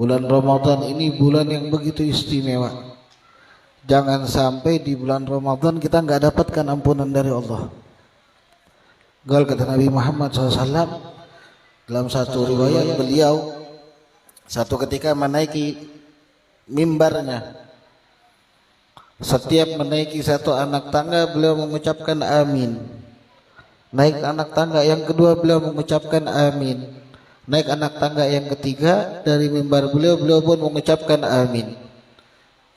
Bulan Ramadan ini bulan yang begitu istimewa. Jangan sampai di bulan Ramadan kita nggak dapatkan ampunan dari Allah. Gal kata Nabi Muhammad SAW dalam satu riwayat, beliau satu ketika menaiki mimbarnya. Setiap menaiki satu anak tangga beliau mengucapkan amin. Naik anak tangga yang kedua beliau mengucapkan amin. Naik anak tangga yang ketiga dari mimbar beliau pun mengucapkan amin.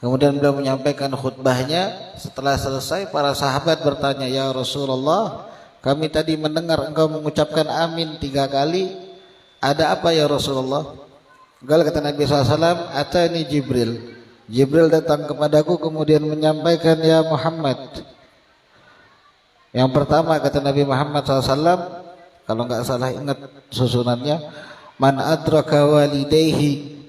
Kemudian beliau menyampaikan khutbahnya. Setelah selesai para sahabat bertanya, ya Rasulullah, kami tadi mendengar engkau mengucapkan amin 3 kali. Ada apa ya Rasulullah? Kata Nabi SAW, atani Jibril. Jibril datang kepadaku kemudian menyampaikan, ya Muhammad. Yang pertama kata Nabi Muhammad SAW, kalau nggak salah ingat susunannya, man adraka walidayhi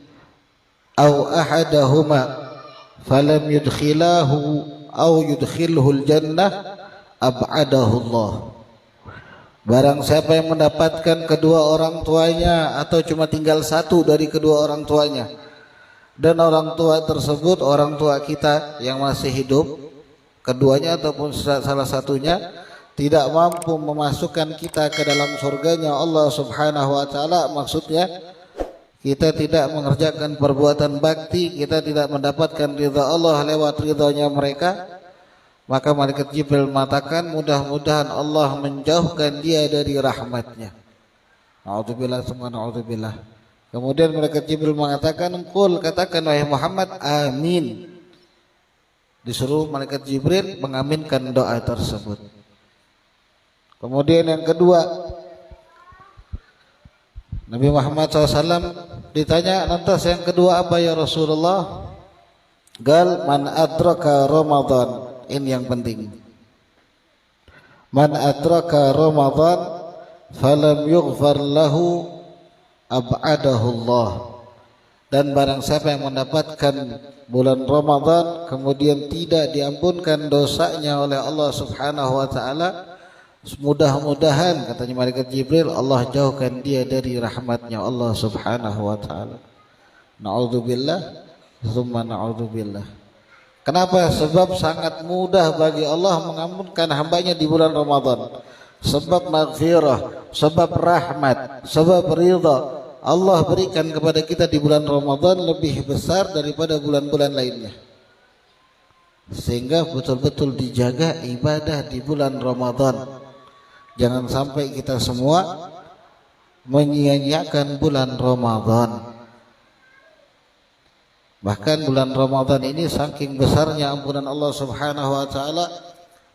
aw ahadahuma falam yudkhilahu aw yudkhilhul jannah ab'adahu Allah. Barang siapa yang mendapatkan kedua orang tuanya atau cuma tinggal satu dari kedua orang tuanya, dan orang tua tersebut orang tua kita yang masih hidup, keduanya ataupun salah satunya tidak mampu memasukkan kita ke dalam surganya Allah Subhanahu wa taala, maksudnya kita tidak mengerjakan perbuatan bakti, kita tidak mendapatkan ridha Allah lewat ridhonya mereka, maka malaikat Jibril mengatakan mudah-mudahan Allah menjauhkan dia dari rahmatnya. Na'udzubillah summa na'udzubillah. Kemudian malaikat Jibril mengatakan, qul, katakan wahai Muhammad, amin. Disuruh malaikat Jibril mengaminkan doa tersebut. Kemudian yang kedua, Nabi Muhammad SAW ditanya, lantas yang kedua apa ya Rasulullah? Gal man adraka Ramadan. Ini yang penting. Man adraka Ramadan falam yughfar lahu ab'adahu Allah. Dan barang siapa yang mendapatkan bulan Ramadan kemudian tidak diampunkan dosanya oleh Allah Subhanahu wa taala, mudah-mudahan katanya malaikat Jibril, Allah jauhkan dia dari rahmatnya Allah Subhanahu wa taala. Na'udzubillah tsumma na'udzubillah. Kenapa? Sebab sangat mudah bagi Allah mengampunkan hambanya di bulan Ramadan. Sebab maghfirah, sebab rahmat, sebab ridha Allah berikan kepada kita di bulan Ramadan lebih besar daripada bulan-bulan lainnya. Sehingga betul-betul dijaga ibadah di bulan Ramadan. Jangan sampai kita semua menyia-nyiakan bulan Ramadan. Bahkan bulan Ramadan ini saking besarnya ampunan Allah Subhanahu wa taala,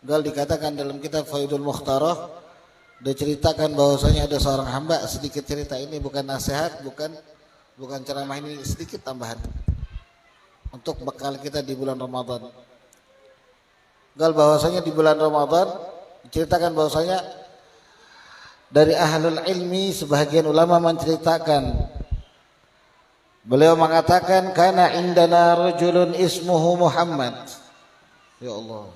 gal dikatakan dalam kitab Faidul Mukhtarah, diceritakan bahwasanya ada seorang hamba, sedikit cerita ini bukan nasihat, bukan ceramah, ini sedikit tambahan untuk bekal kita di bulan Ramadan. Gal bahwasanya di bulan Ramadan diceritakan bahwasanya dari ahlul ilmi sebagian ulama menceritakan, beliau mengatakan kana indana rajulun ismuhu Muhammad. Ya Allah.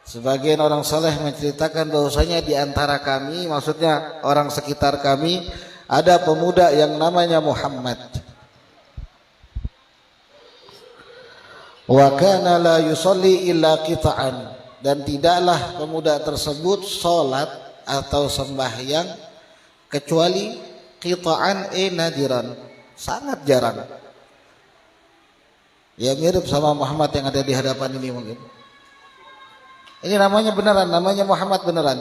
Sebagian orang saleh menceritakan bahwasanya di antara kami, maksudnya orang sekitar kami, ada pemuda yang namanya Muhammad. Wa kana la yusalli illa qita'an. Dan tidaklah pemuda tersebut sholat atau sembahyang kecuali qita'an nadiran, sangat jarang. Ya mirip sama Muhammad yang ada di hadapan ini mungkin. Ini namanya beneran, namanya Muhammad beneran.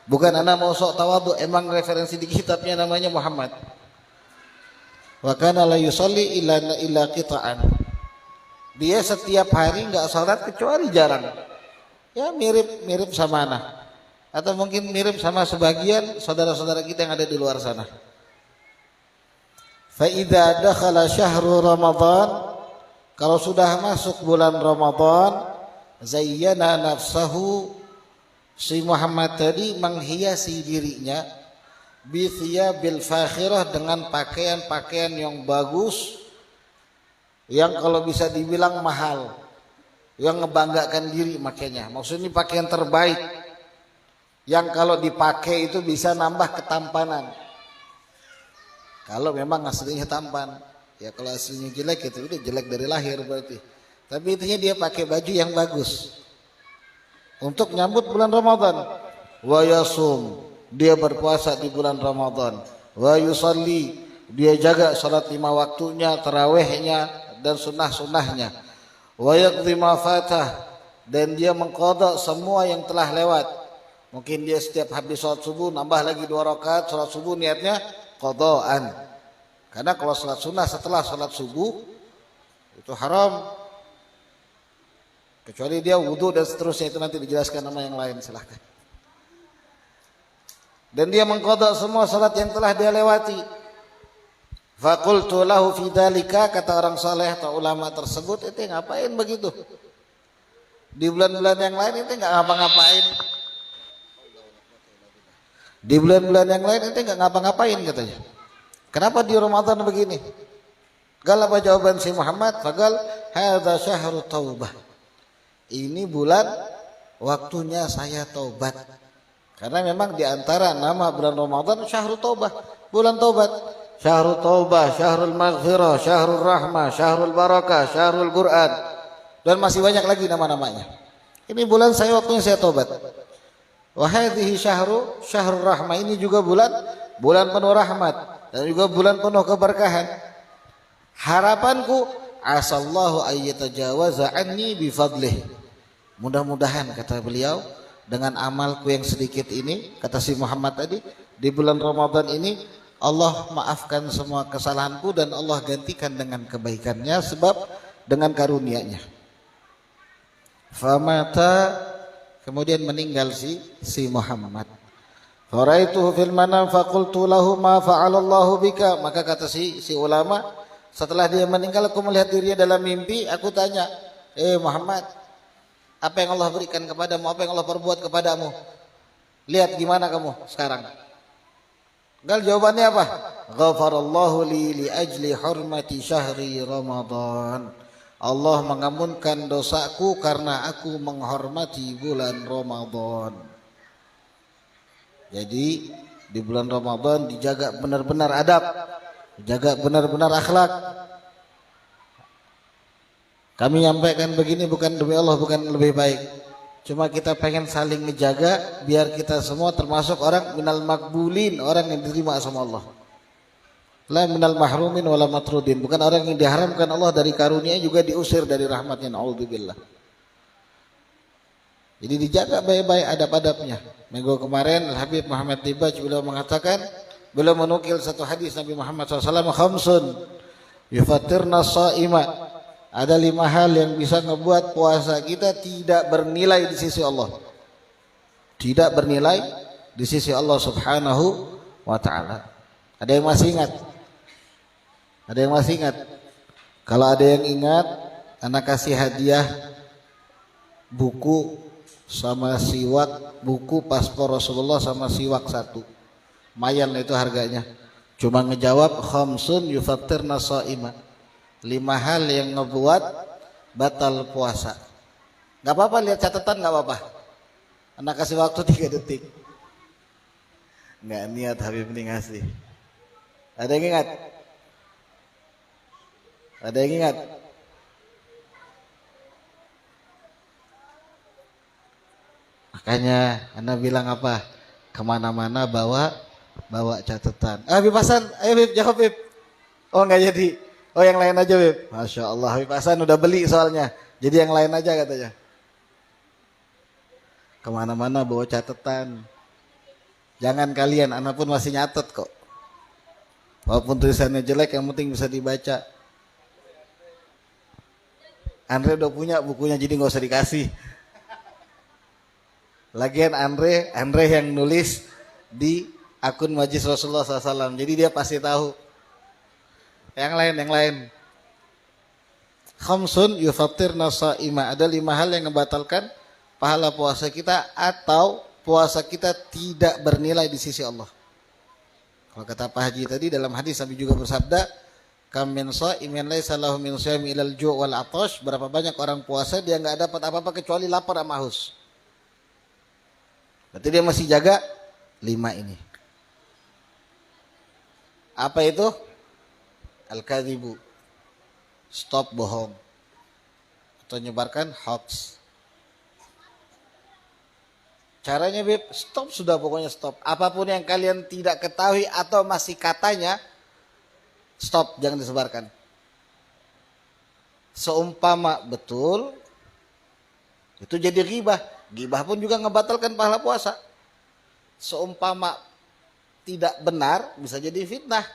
Bukan anak mau sok tawadhu, emang referensi di kitabnya namanya Muhammad. Wa kana la yusalli illa qita'an. Dia setiap hari enggak sholat kecuali jarang. Ya mirip sama anak, atau mungkin mirip sama sebagian saudara-saudara kita yang ada di luar sana. Fa idza dakhala syahru Ramadan, kalau sudah masuk bulan Ramadan, zayyana nafsahu, si Muhammad tadi menghiasi dirinya bi thiyabil fakhirah, dengan pakaian-pakaian yang bagus, yang kalau bisa dibilang mahal, yang ngebanggakan diri makanya. Maksudnya pakaian terbaik yang kalau dipakai itu bisa nambah ketampanan. Kalau memang aslinya tampan. Ya kalau aslinya jelek itu udah jelek dari lahir berarti. Tapi intinya dia pakai baju yang bagus untuk nyambut bulan Ramadan. Wa yasum, dia berpuasa di bulan Ramadan. Wa yusalli, dia jaga salat 5 waktunya, tarawihnya dan sunnah-sunnahnya. Wa yaqdi ma fatah, dan dia mengqadha semua yang telah lewat. Mungkin dia setiap habis salat subuh nambah lagi 2 rakaat salat subuh, niatnya qadhaan. Karena kalau salat sunnah setelah salat subuh itu haram. Kecuali dia wudhu dan seterusnya, itu nanti dijelaskan nama yang lain, silahkan. Dan dia mengqadha semua salat yang telah dia lewati. Faqultu lahu fi dzalika, kata orang saleh atau ulama tersebut, itu ngapain begitu? Di bulan-bulan yang lain itu enggak ngapa-ngapain. Di bulan-bulan yang lain itu enggak ngapa-ngapain katanya. Kenapa di Ramadan begini? Gal apa jawaban si Muhammad? Faqal hadza syahrut taubah. Ini bulan waktunya saya taubat. Karena memang di antara nama bulan Ramadan syahrul taubah, bulan taubat. Syahrul taubah, syahrul maghfirah, syahrul rahmah, syahrul barakah, syahrul Quran, dan masih banyak lagi nama-namanya. Ini bulan saya waktunya saya taubat. Wa hadhihi syahrul rahmah, ini juga bulan penuh rahmat dan juga bulan penuh keberkahan. Harapanku asallahu ayyatajawaza anni bifadlih. Mudah-mudahan kata beliau dengan amalku yang sedikit ini, kata si Muhammad tadi, di bulan Ramadan ini Allah maafkan semua kesalahanku dan Allah gantikan dengan kebaikannya sebab dengan karunia-Nya. Famata, kemudian meninggal si Muhammad. Faraituhu fil manam faqultu lahu ma fa'alallahu bika, maka kata si ulama, setelah dia meninggal aku melihat dirinya dalam mimpi, aku tanya, Muhammad, apa yang Allah berikan kepadamu, apa yang Allah perbuat kepadamu? Lihat gimana kamu sekarang. Gal jawabannya apa? Ghafarallahu li ajli hurmati syahri Ramadan. Allah mengampunkan dosaku karena aku menghormati bulan Ramadan. Jadi di bulan Ramadan dijaga benar-benar adab, dijaga benar-benar akhlak. Kami nyampaikan begini bukan demi Allah, bukan lebih baik. Cuma kita pengen saling ngejaga biar kita semua termasuk orang minal makbulin, orang yang diterima sama Allah. La minal mahrumin wala matrudin, bukan orang yang diharamkan Allah dari karunia juga diusir dari rahmatnya, naudzubillah. Jadi dijaga baik-baik adab-adabnya. Minggu kemarin Al-Habib Muhammad Tibaj beliau mengatakan, beliau menukil satu hadis Nabi Muhammad SAW, khamsun yufatirna sha'ima. Ada 5 hal yang bisa ngebuat puasa kita tidak bernilai di sisi Allah. Tidak bernilai di sisi Allah Subhanahu wa ta'ala. Ada yang masih ingat? Ada yang masih ingat? Kalau ada yang ingat, anak kasih hadiah buku sama siwak, buku paspor Rasulullah sama siwak 1. Mayan itu harganya. Cuma ngejawab khamsun yufattirna sha'ima. 5 hal yang ngebuat batal puasa. Gak apa-apa, lihat catatan gak apa-apa. Anak kasih waktu 3 detik. Gak niat Habib ini ngasih. Ada yang ingat? Ada yang ingat? Makanya Anda bilang apa? Kemana-mana bawa catatan. Habib Hasan, ayo Habib, jawab Habib. Oh gak jadi. Oh yang lain aja Beb. Masya Allah, Habib Hasan udah beli soalnya. Jadi yang lain aja katanya. Kemana-mana bawa catatan. Jangan kalian, anak pun masih nyatet kok. Walaupun tulisannya jelek, yang penting bisa dibaca. Andre udah punya bukunya, jadi gak usah dikasih. Lagian Andre yang nulis di akun Majlis Rasulullah SAW. Jadi dia pasti tahu. Yang lain. Khamsun yufattirna sha'ima. Ada 5 hal yang membatalkan pahala puasa kita atau puasa kita tidak bernilai di sisi Allah. Kalau kata Pak Haji tadi dalam hadis Nabi juga bersabda, kam min sha'imin laisa lahu min shiyami ilal ju' wal 'atash. Berapa banyak orang puasa dia enggak dapat apa-apa kecuali lapar sama haus. Berarti dia masih jaga 5 ini. Apa itu? al-kadhibu, stop bohong atau nyebarkan hoax. Caranya Beb, stop sudah, pokoknya stop. Apapun yang kalian tidak ketahui atau masih katanya, stop, jangan disebarkan. Seumpama betul, itu jadi ghibah. Ghibah pun juga ngebatalkan pahala puasa. Seumpama tidak benar, bisa jadi fitnah.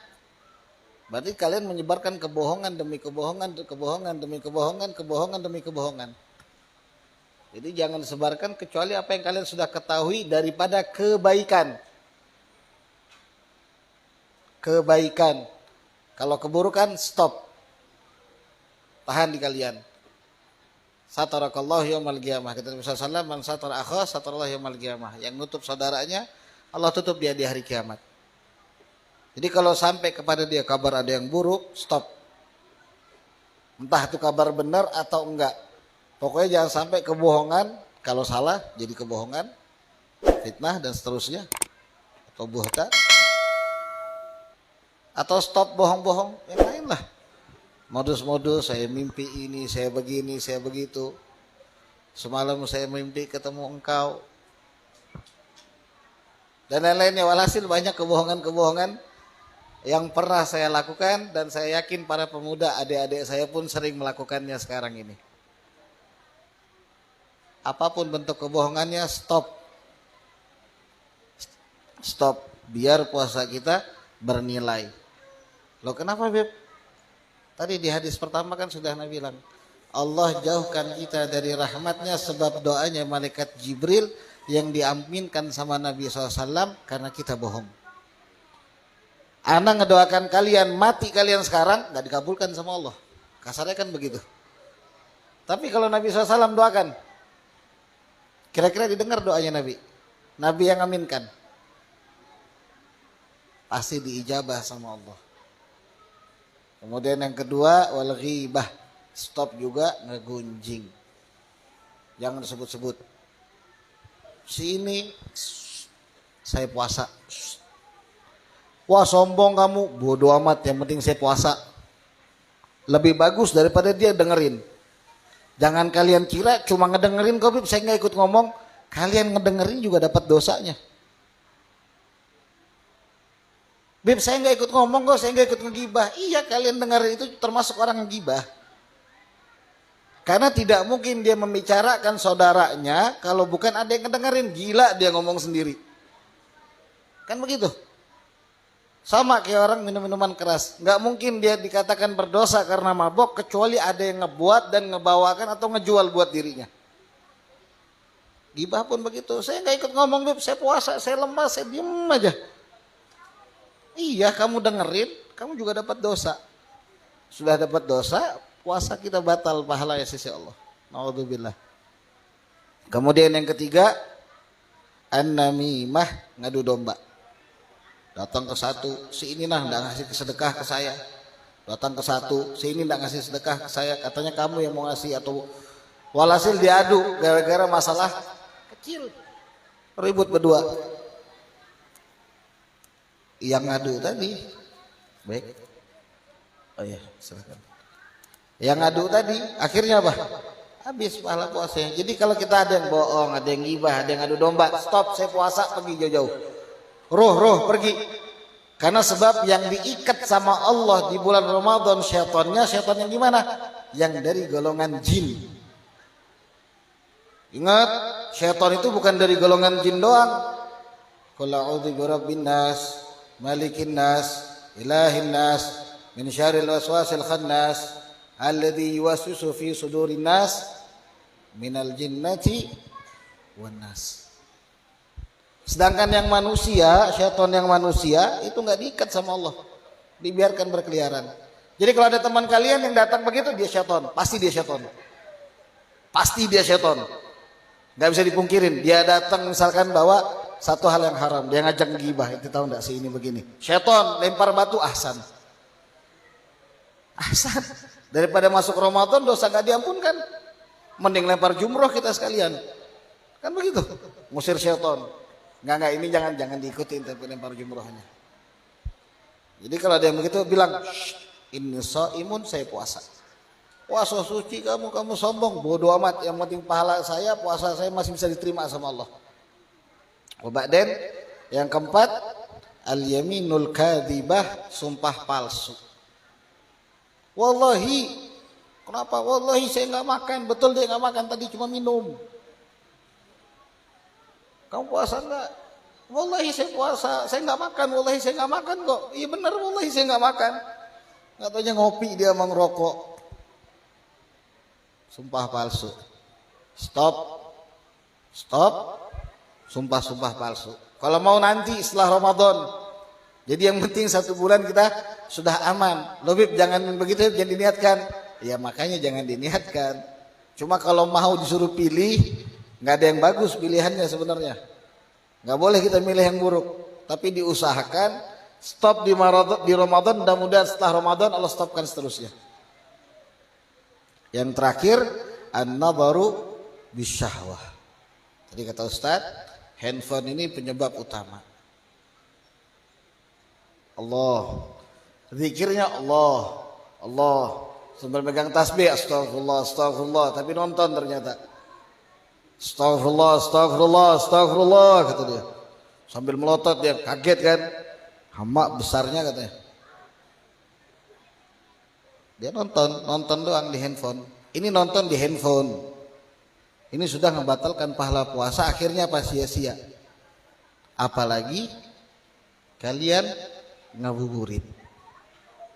Berarti kalian menyebarkan kebohongan demi kebohongan, kebohongan demi kebohongan, kebohongan demi kebohongan. Jadi jangan sebarkan kecuali apa yang kalian sudah ketahui daripada kebaikan. Kebaikan. Kalau keburukan, stop. Tahan di kalian. Satarakallahu yaumal qiyamah. Kata Nabi SAW, man satara akha satarallahu yaumal qiyamah. Yang nutup saudaranya, Allah tutup dia di hari kiamat. Jadi kalau sampai kepada dia kabar ada yang buruk, stop. Entah itu kabar benar atau enggak. Pokoknya jangan sampai kebohongan, kalau salah jadi kebohongan, fitnah dan seterusnya, atau buhtan. Atau stop bohong-bohong yang lain lah. Modus-modus, saya mimpi ini, saya begini, saya begitu. Semalam saya mimpi ketemu engkau. Dan lain-lainnya, walhasil banyak kebohongan-kebohongan yang pernah saya lakukan dan saya yakin para pemuda, adik-adik saya pun sering melakukannya sekarang ini. Apapun bentuk kebohongannya, stop. Stop, biar puasa kita bernilai. Loh kenapa Beb? Tadi di hadis pertama kan sudah Nabi bilang, Allah jauhkan kita dari rahmatnya sebab doanya malaikat Jibril yang diaminkan sama Nabi SAW karena kita bohong. Ana ngedoakan kalian, mati kalian sekarang, gak dikabulkan sama Allah. Kasarnya kan begitu. Tapi kalau Nabi SAW doakan, kira-kira didengar doanya Nabi? Nabi yang aminkan. Pasti diijabah sama Allah. Kemudian yang kedua, wal ghibah. Stop juga ngegunjing. Jangan disebut-sebut. Si ini, saya puasa. Wah sombong kamu, bodoh amat, yang penting saya puasa. Lebih bagus daripada dia dengerin. Jangan kalian kira cuma ngedengerin kok Bib, saya nggak ikut ngomong. Kalian ngedengerin juga dapat dosanya. Bib, saya nggak ikut ngomong kok, saya nggak ikut ngegibah. Iya, kalian dengerin itu termasuk orang ngegibah. Karena tidak mungkin dia membicarakan saudaranya kalau bukan ada yang ngedengerin. Gila dia ngomong sendiri. Kan begitu. Sama kayak orang minum minuman keras. Nggak mungkin dia dikatakan berdosa karena mabok kecuali ada yang ngebuat dan ngebawakan atau ngejual buat dirinya. Gibah pun begitu. Saya nggak ikut ngomong Bib, saya puasa, saya lemah, saya diem aja. Iya, kamu dengerin, kamu juga dapat dosa. Sudah dapat dosa, puasa kita batal pahala ya sisi Allah. Naudzubillah. Kemudian yang ketiga, an-namimah, ngadu domba. Datang ke satu, si ini nah enggak ngasih sedekah ke saya. Datang ke satu, si ini enggak ngasih sedekah ke saya. Katanya kamu yang mau ngasih atau walhasil diadu gara-gara masalah kecil. Ribut berdua. Yang ngadu tadi, baik. Oh iya, silakan. Yang ngadu tadi, akhirnya apa? Habis pahala puasanya. Jadi kalau kita ada yang bohong, ada yang gibah, ada yang ngadu domba, stop, saya puasa, pergi jauh-jauh. Roh pergi. Karena sebab yang diikat sama Allah di bulan Ramadan syaitannya, syaitan yang gimana? Yang dari golongan jin. Ingat, syaitan itu bukan dari golongan jin doang. Qul a'udzu birabbin nas, malikin nas, ilahin nas, min syarril waswasil khannas, alladzi yuwaswisu fi sudurin nas, minal jinnati wan nas. Sedangkan yang manusia, syaitan yang manusia itu nggak diikat sama Allah, dibiarkan berkeliaran. Jadi kalau ada teman kalian yang datang begitu, dia syaitan, pasti dia syaitan, pasti dia syaitan. Nggak bisa dipungkirin. Dia datang misalkan bawa satu hal yang haram, dia ngajak gibah, itu tahu nggak sih ini begini. Syaitan lempar batu, ahsan. Daripada masuk Ramadan dosa nggak diampunkan, mending lempar jumroh kita sekalian. Kan begitu, ngusir syaitan. Enggak, ini jangan diikutin tapi lempar jumrohnya. Jadi kalau ada yang begitu bilang, Inni shaimun, saya puasa. Puasa suci kamu sombong, bodoh amat, yang penting pahala saya, puasa saya masih bisa diterima sama Allah. Waba'den, yang keempat, al-yaminul kadhibah, sumpah palsu. Wallahi, kenapa? Wallahi saya nggak makan, betul dia nggak makan, tadi cuma minum. Kamu puasa nggak? Wallahi saya puasa, saya nggak makan, wallahi saya nggak makan kok. Iya benar, wallahi saya nggak makan. Nggak taunya ngopi dia mau ngerokok. Sumpah palsu. Stop. Sumpah palsu. Kalau mau nanti setelah Ramadan. Jadi yang penting 1 bulan kita sudah aman. Loh Bib, jangan begitu, jangan diniatkan. Ya makanya jangan diniatkan. Cuma kalau mau disuruh pilih, nggak ada yang bagus pilihannya sebenarnya. Nggak boleh kita milih yang buruk. Tapi diusahakan stop di Ramadan, mudah-mudahan setelah Ramadan Allah stopkan seterusnya. Yang terakhir, an-nadharu bisyahwah. Tadi kata Ustaz, handphone ini penyebab utama. Allah, zikirnya Allah, sambil megang tasbih, astagfirullah, tapi nonton ternyata. Astagfirullah, kata dia. Sambil melotot dia, kaget kan, hamak besarnya katanya. Dia nonton doang di handphone. Ini nonton di handphone. Ini sudah membatalkan pahala puasa, akhirnya apa? Sia-sia. Apalagi kalian ngabuburit,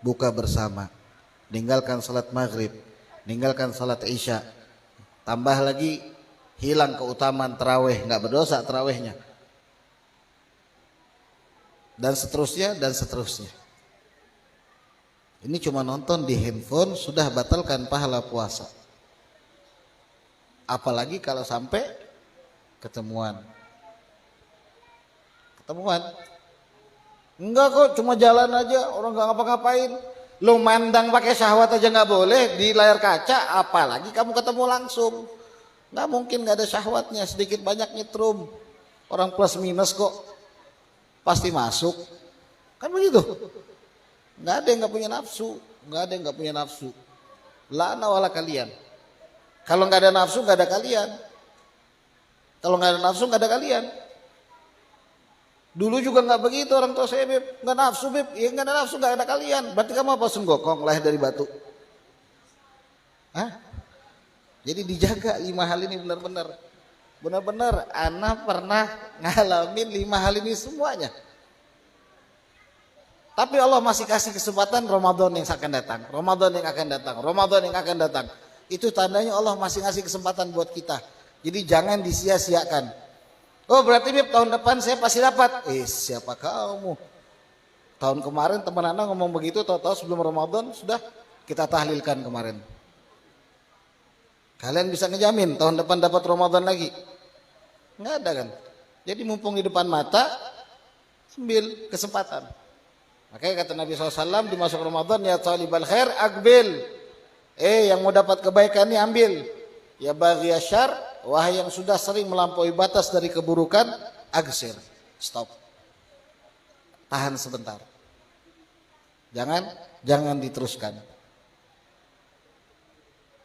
buka bersama, ninggalkan salat maghrib, ninggalkan salat isya, tambah lagi hilang keutamaan tarawih, nggak berdosa tarawihnya, dan seterusnya. Ini cuma nonton di handphone sudah batalkan pahala puasa. Apalagi kalau sampai ketemuan. Enggak kok, cuma jalan aja, orang nggak ngapa-ngapain. Lu mandang pakai syahwat aja nggak boleh di layar kaca, apalagi kamu ketemu langsung. Nggak mungkin nggak ada syahwatnya, sedikit banyak nyetrum. Orang plus minus kok pasti masuk, kan begitu. Nggak ada yang nggak punya nafsu, La'na wala kalian. Kalau nggak ada nafsu nggak ada kalian. Kalau nggak ada nafsu nggak ada kalian. Dulu juga nggak begitu orang tua saya, Beb. Nggak nafsu, Beb. Ya nggak ada nafsu, nggak ada kalian. Berarti kamu apa, senggokong, lahir dari batu? Hah? Jadi dijaga 5 hal ini benar-benar. Benar-benar ana pernah ngalamin 5 hal ini semuanya. Tapi Allah masih kasih kesempatan Ramadan yang akan datang. Itu tandanya Allah masih ngasih kesempatan buat kita. Jadi jangan disia-siakan. Oh berarti Bib, tahun depan saya pasti dapat. Siapa kamu? Tahun kemarin teman Anda ngomong begitu, tahu-tahu sebelum Ramadan sudah kita tahlilkan kemarin. Kalian bisa ngejamin tahun depan dapat Ramadan lagi? Nggak ada kan? Jadi mumpung di depan mata, sambil kesempatan. Makanya kata Nabi SAW di masuk Ramadan, ya talibal khair akbil. Yang mau dapat kebaikan ini ambil. Ya baghi asyar, wahai yang sudah sering melampaui batas dari keburukan, agsir, stop. Tahan sebentar. Jangan diteruskan.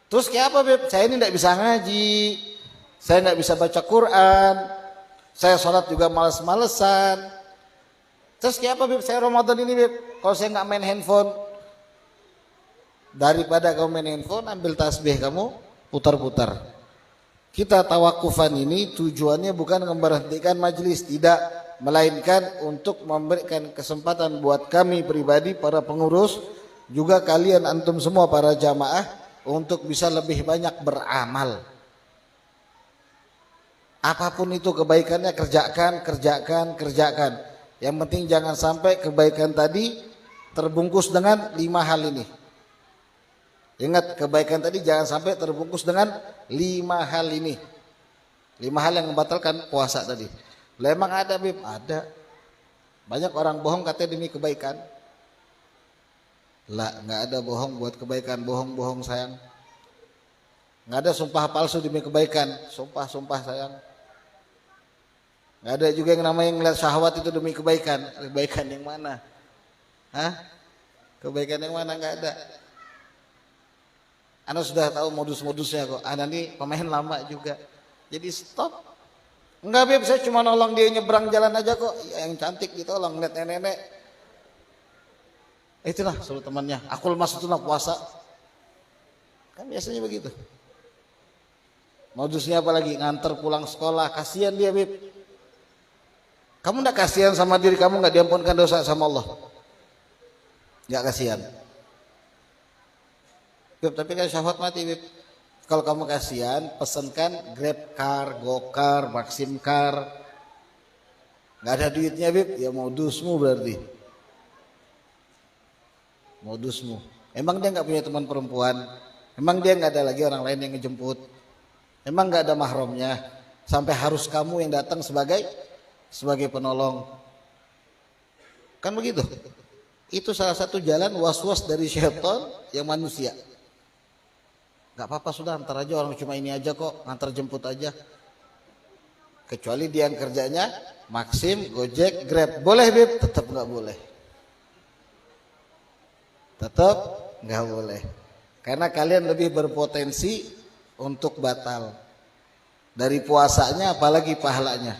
Terus kayak apa, Beb? Saya ini tidak bisa ngaji, saya tidak bisa baca Quran, saya sholat juga males-malesan. Terus kayak apa, Beb? Saya Ramadan ini, Beb, kalau saya nggak main handphone, daripada kamu main handphone, ambil tasbih kamu, putar-putar. Kita tawakufan ini tujuannya bukan memberhentikan majelis, tidak, melainkan untuk memberikan kesempatan buat kami pribadi, para pengurus, juga kalian antum semua para jamaah, untuk bisa lebih banyak beramal. Apapun itu kebaikannya, kerjakan. Yang penting jangan sampai kebaikan tadi terbungkus dengan 5 hal ini. Ingat, kebaikan tadi jangan sampai terbungkus dengan 5 hal ini. 5 hal yang membatalkan puasa tadi. Lah emang ada, Bib? Ada. Banyak orang bohong katanya demi kebaikan. Lah, nggak ada bohong buat kebaikan, bohong sayang. Nggak ada sumpah palsu demi kebaikan, sumpah sayang. Nggak ada juga yang namanya ngeliat syahwat itu demi kebaikan. Kebaikan yang mana? Hah? Kebaikan yang mana nggak ada. Anda sudah tahu modus-modusnya kok. Anda nih pemain lama juga. Jadi stop. Enggak Beb, saya cuma nolong dia nyebrang jalan aja kok. Ya, yang cantik ditolong, lihat nenek-nenek. Itulah suruh temannya. Aku lemas itu nak puasa. Kan biasanya begitu. Modusnya apalagi nganter pulang sekolah. Kasihan dia Beb. Kamu enggak kasihan sama diri kamu, enggak diampunkan dosa sama Allah? Enggak kasihan. Beb, tapi kan syahwat mati Beb. Kalau kamu kasihan, pesankan Grab Car, Gokar, Maxim Car. Nggak ada duitnya Beb, ya modusmu berarti. Modusmu. Emang dia nggak punya teman perempuan? Emang dia nggak ada lagi orang lain yang ngejemput? Emang nggak ada mahramnya? Sampai harus kamu yang datang sebagai penolong? Kan begitu? Itu salah satu jalan was-was dari syaitan yang manusia. Gak apa-apa sudah, antar aja, orang cuma ini aja kok, antar jemput aja. Kecuali dia yang kerjanya Maxim, Gojek, Grab. Boleh Beb? Tetap gak boleh. Tetap gak boleh. Karena kalian lebih berpotensi untuk batal. Dari puasanya apalagi pahalanya.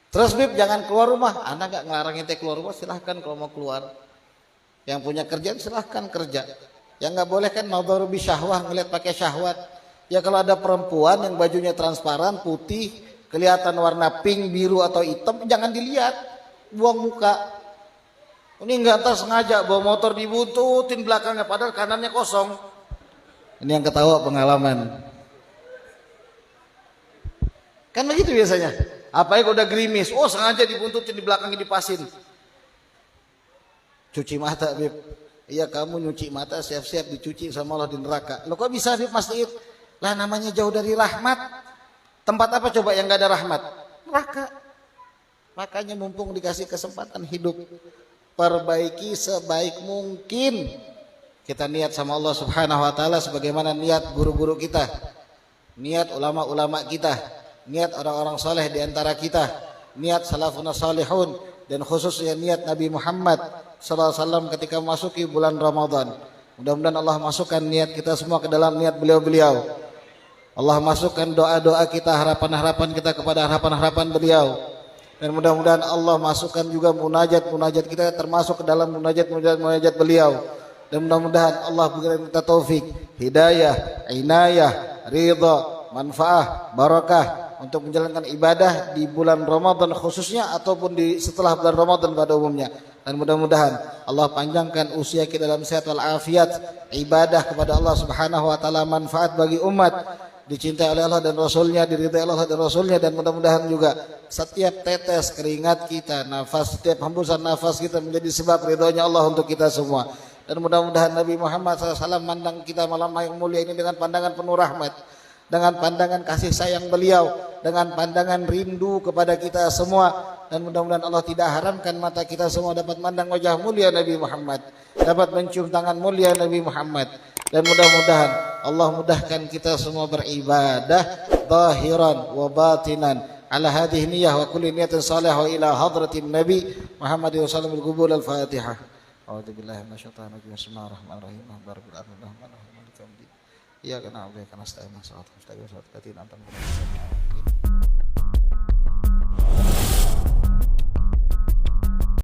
Terus Beb jangan keluar rumah. Anda gak ngelarang ente keluar rumah, silahkan kalau mau keluar. Yang punya kerjaan silahkan kerja. Yang nggak boleh kan nadharu bi syahwah, ngeliat pakai syahwat. Ya kalau ada perempuan yang bajunya transparan, putih, kelihatan warna pink, biru atau hitam, jangan dilihat, buang muka. Ini nggak ntar sengaja bawa motor dibuntutin belakangnya, padahal kanannya kosong. Ini yang ketawa pengalaman. Kan begitu biasanya. Apalagi udah gerimis, oh sengaja dibuntutin di belakangnya dipasin. Cuci mata Beb. Iya kamu nyuci mata siap-siap dicuci sama Allah di neraka. Lo kok bisa Beb masjid? Lah namanya jauh dari rahmat. Tempat apa coba yang gak ada rahmat? Neraka. Makanya mumpung dikasih kesempatan hidup, perbaiki sebaik mungkin. Kita niat sama Allah Subhanahu wa taala sebagaimana niat guru-guru kita, niat ulama-ulama kita, niat orang-orang soleh di antara kita, niat salafun salihun, dan khususnya niat Nabi Muhammad sallallahu alaihi wasallam ketika memasuki bulan Ramadan. Mudah-mudahan Allah masukkan niat kita semua ke dalam niat beliau-beliau. Allah masukkan doa-doa kita, harapan-harapan kita kepada harapan-harapan beliau. Dan mudah-mudahan Allah masukkan juga munajat-munajat kita termasuk ke dalam munajat-munajat beliau. Dan mudah-mudahan Allah berikan kita taufik, hidayah, inayah, ridha, manfaah, barakah untuk menjalankan ibadah di bulan Ramadan khususnya ataupun setelah bulan Ramadan pada umumnya. Dan mudah-mudahan Allah panjangkan usia kita dalam sehat wal afiat, ibadah kepada Allah Subhanahu wa taala manfaat bagi umat, dicintai oleh Allah dan Rasulnya, diridai Allah dan Rasulnya, dan mudah-mudahan juga setiap tetes keringat kita, nafas, setiap hembusan nafas kita menjadi sebab ridhonya Allah untuk kita semua. Dan mudah-mudahan Nabi Muhammad SAW mandang kita malam yang mulia ini dengan pandangan penuh rahmat, dengan pandangan kasih sayang beliau, dengan pandangan rindu kepada kita semua. Dan mudah-mudahan Allah tidak haramkan mata kita semua dapat mandang wajah mulia Nabi Muhammad, dapat mencium tangan mulia Nabi Muhammad. Dan mudah-mudahan Allah mudahkan kita semua beribadah zahiran wa batinan ala hadhihi niyyah wa kulli niyatin salihah ila hadratin Nabi Muhammad sallallahu alaihi wasallam. Al-Fatihah. A'udzu billahi minasyaitonir rajim. Bismillahirrahmanirrahim. Alhamdulillahirabbil alamin. Iyyaka na'budu wa iyyaka nasta'in. Ihdinas siratal mustaqim.